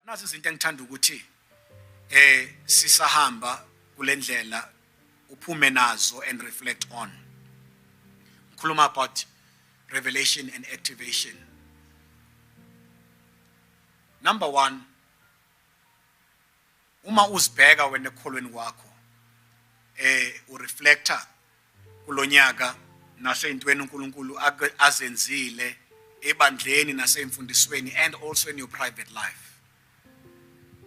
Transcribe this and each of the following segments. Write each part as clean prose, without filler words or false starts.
Nazi izinto engithanda ukuthi sisahamba kulendlela uphume nazo and reflect on. Ngikhuluma about revelation and activation. Number one, uma uzibheka wena ekholweni kwakho ureflector kulonyaka nasentweni uNkulunkulu azenzile ebandleni nasemfundisweni and also in your private life.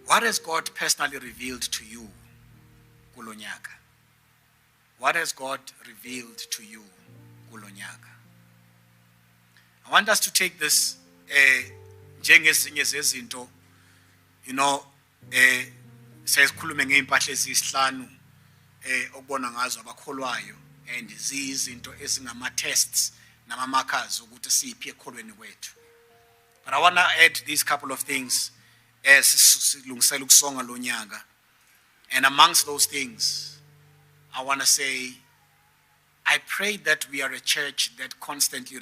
What has God personally revealed to you kulonyaka? What has God revealed to you kulonyaka? I want us to take this njengezinye zezinto, you know, sesikhulume ngeimpahla ezisihlanu okubona ngazo abakholwayo, and zizinto ezingama tests nama markers ukuthi siphi ekholweni kwethu. But I want to add these couple of things as silungisela ukusonga lonyaka. And amongst those things, I want to say, I pray that we are a church that constantly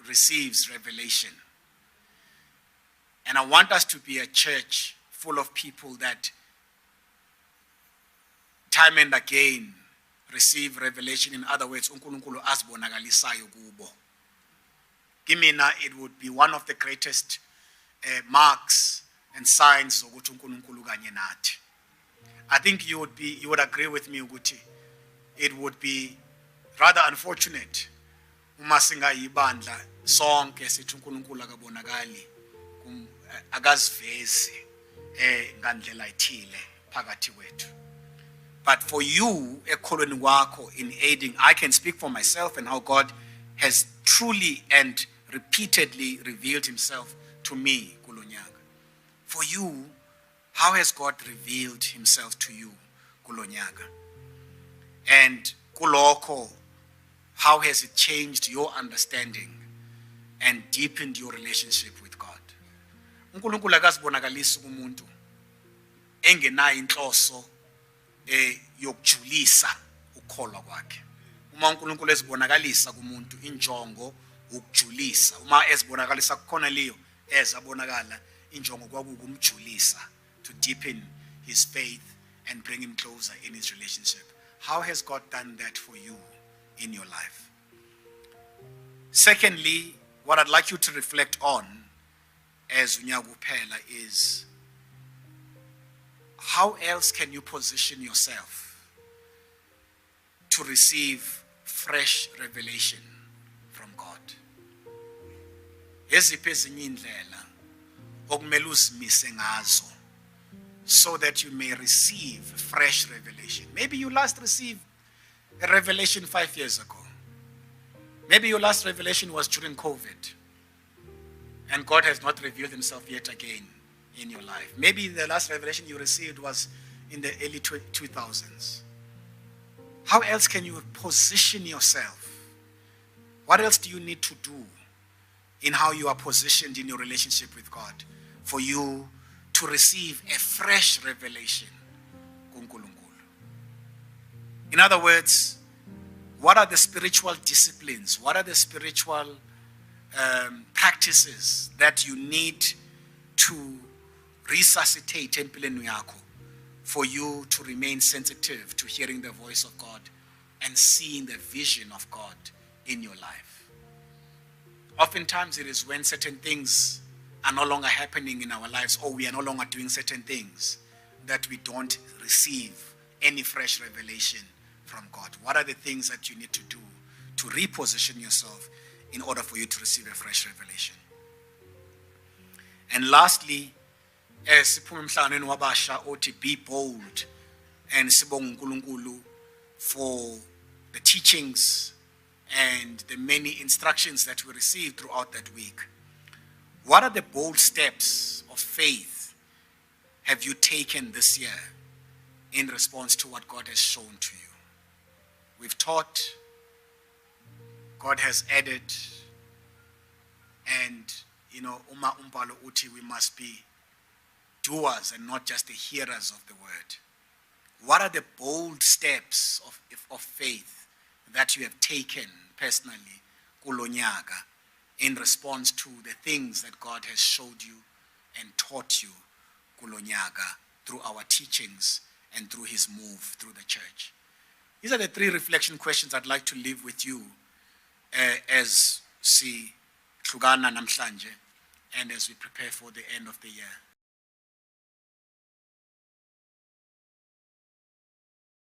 receives revelation. And I want us to be a church full of people that time and again receive revelation. In other words, uNkulunkulu azibonakalisayo kubo. Kimina, it would be one of the greatest marks and signs ukuthi uNkulunkulu kanye nathi. I think you would agree with me ukuthi it would be rather unfortunate uma singayibandla sonke sithi uNkulunkulu akabonakali akazivezi ngandlela ithile phakathi kwethu. But for you ekholweni kwakho in aiding, I can speak for myself and how God has truly and repeatedly revealed himself to me kulonyaka. For you, how has God revealed himself to you kulonyaka? And kuloko, how has it changed your understanding and deepened your relationship with God? uNkulunkulu akazibonakalisa kumuntu engenayo inhloso yokujulisa ukukholwa kwakhe. Uma uNkulunkulu ezibonakalisa kumuntu injongo ukujulisa, uma ezibonakalisa kukhona leyo ezabonakala injongo kwakukumjulisa, to deepen his faith and bring him closer in his relationship. How has God done that for you in your life? Secondly, what I'd like you to reflect on as unyaka uphela is, how else can you position yourself to receive fresh revelation from God? Eziphi ezinye indlela okumele uzimise ngazo so that you may receive fresh revelation? Maybe you last received a revelation 5 years ago. Maybe your last revelation was during COVID, and God has not revealed himself yet again in your life. Maybe the last revelation you received was in the early 2000s. How else can you position yourself? What else do you need to do in how you are positioned in your relationship with God for you to receive a fresh revelation? In other words, what are the spiritual disciplines? What are the spiritual practices that you need to resuscitate empilweni yakho for you to remain sensitive to hearing the voice of God and seeing the vision of God in your life? Oftentimes it is when certain things are no longer happening in our lives, or we are no longer doing certain things, that we don't receive any fresh revelation from God. What are the things that you need to do to reposition yourself in order for you to receive a fresh revelation? And lastly, siphume emhlanganweni wabasha othi be bold, and sibonga uNkulunkulu for the teachings and the many instructions that we received throughout that week. What are the bold steps of faith have you taken this year in response to what God has shown to you? We've taught, God has added, and uma umbhalo uthi we must be doers and not just the hearers of the word. What are the bold steps of faith that you have taken personally kulonyaka in response to the things that God has showed you and taught you kulo nyaka through our teachings and through his move through the church? These are the 3 reflection questions I'd like to leave with you as si hlukana namhlanje and as we prepare for the end of the year.